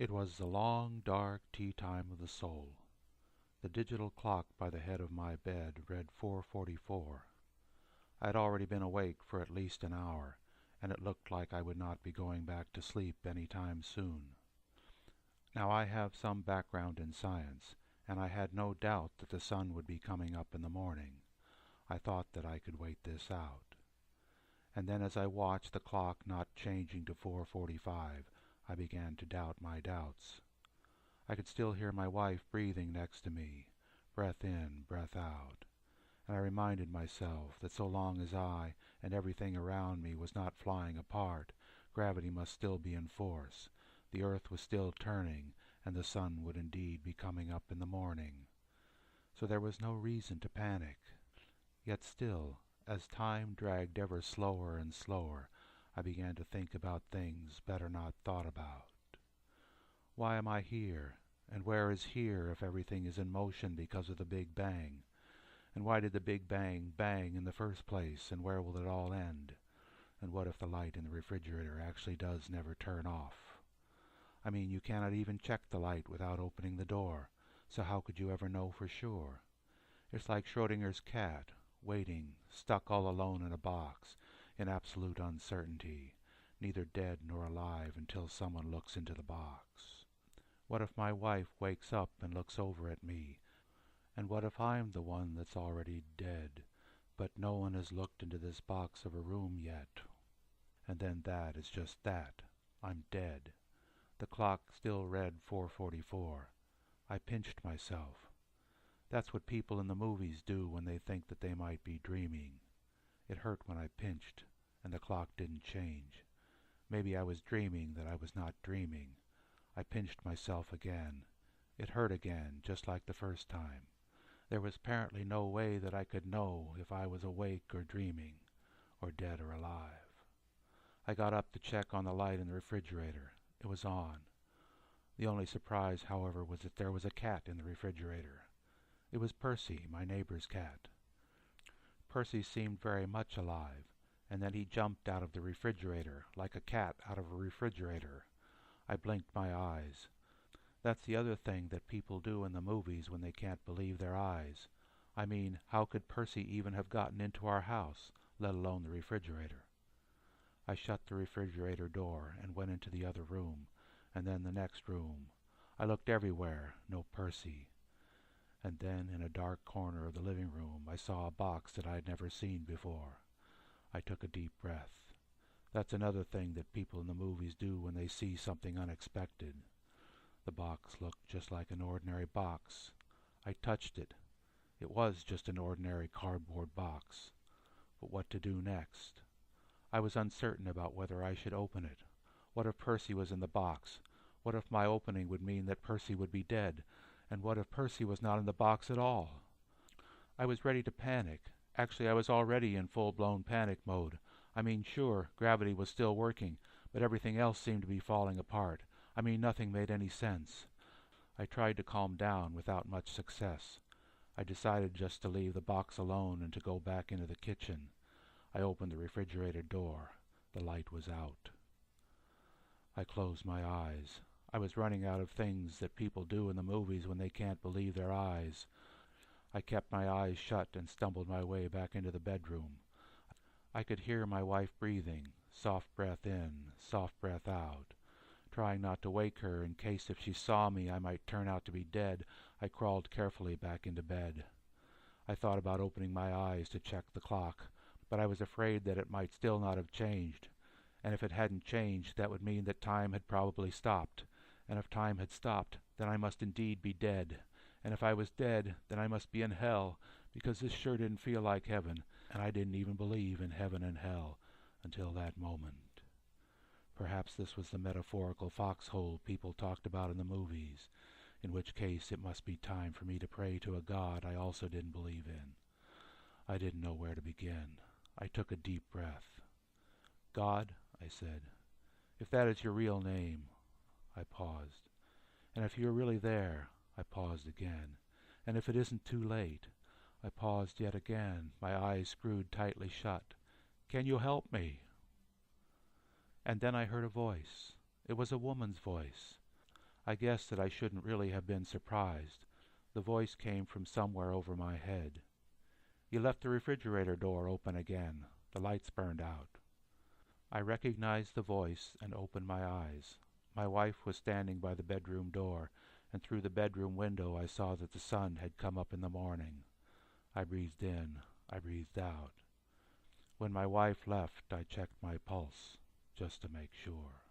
It was the long, dark tea-time of the soul. The digital clock by the head of my bed read 4:44. I had already been awake for at least an hour, and it looked like I would not be going back to sleep any time soon. Now I have some background in science, and I had no doubt that the sun would be coming up in the morning. I thought that I could wait this out. And then as I watched the clock not changing to 4:45, I began to doubt my doubts. I could still hear my wife breathing next to me, breath in, breath out, and I reminded myself that so long as I and everything around me was not flying apart, gravity must still be in force, the earth was still turning, and the sun would indeed be coming up in the morning. So there was no reason to panic. Yet still, as time dragged ever slower and slower, I began to think about things better not thought about. Why am I here? And where is here if everything is in motion because of the Big Bang? And why did the Big Bang bang in the first place, and where will it all end? And what if the light in the refrigerator actually does never turn off? I mean, you cannot even check the light without opening the door, so how could you ever know for sure? It's like Schrodinger's cat, waiting, stuck all alone in a box, in absolute uncertainty, neither dead nor alive until someone looks into the box. What if my wife wakes up and looks over at me? And what if I'm the one that's already dead, but no one has looked into this box of a room yet? And then that is just that. I'm dead. The clock still read 4:44. I pinched myself. That's what people in the movies do when they think that they might be dreaming. It hurt when I pinched, and the clock didn't change. Maybe I was dreaming that I was not dreaming. I pinched myself again. It hurt again, just like the first time. There was apparently no way that I could know if I was awake or dreaming, or dead or alive. I got up to check on the light in the refrigerator. It was on. The only surprise, however, was that there was a cat in the refrigerator. It was Percy, my neighbor's cat. Percy seemed very much alive, and then he jumped out of the refrigerator, like a cat out of a refrigerator. I blinked my eyes. That's the other thing that people do in the movies when they can't believe their eyes. I mean, how could Percy even have gotten into our house, let alone the refrigerator? I shut the refrigerator door and went into the other room, and then the next room. I looked everywhere, no Percy. And then, in a dark corner of the living room, I saw a box that I had never seen before. I took a deep breath. That's another thing that people in the movies do when they see something unexpected. The box looked just like an ordinary box. I touched it. It was just an ordinary cardboard box. But what to do next? I was uncertain about whether I should open it. What if Percy was in the box? What if my opening would mean that Percy would be dead? And what if Percy was not in the box at all? I was ready to panic. Actually, I was already in full-blown panic mode. I mean, sure, gravity was still working, but everything else seemed to be falling apart. I mean, nothing made any sense. I tried to calm down without much success. I decided just to leave the box alone and to go back into the kitchen. I opened the refrigerator door. The light was out. I closed my eyes. I was running out of things that people do in the movies when they can't believe their eyes. I kept my eyes shut and stumbled my way back into the bedroom. I could hear my wife breathing, soft breath in, soft breath out. Trying not to wake her in case if she saw me I might turn out to be dead, I crawled carefully back into bed. I thought about opening my eyes to check the clock, but I was afraid that it might still not have changed. And if it hadn't changed, that would mean that time had probably stopped. And if time had stopped, then I must indeed be dead. And if I was dead, then I must be in hell, because this sure didn't feel like heaven, and I didn't even believe in heaven and hell until that moment. Perhaps this was the metaphorical foxhole people talked about in the movies, in which case it must be time for me to pray to a God I also didn't believe in. I didn't know where to begin. I took a deep breath. God, I said, if that is your real name. I paused. And if you are really there, I paused again. And if it isn't too late, I paused yet again, my eyes screwed tightly shut. Can you help me? And then I heard a voice. It was a woman's voice. I guessed that I shouldn't really have been surprised. The voice came from somewhere over my head. "You left the refrigerator door open again. The lights burned out." I recognized the voice and opened my eyes. My wife was standing by the bedroom door, and through the bedroom window I saw that the sun had come up in the morning. I breathed in. I breathed out. When my wife left, I checked my pulse, just to make sure.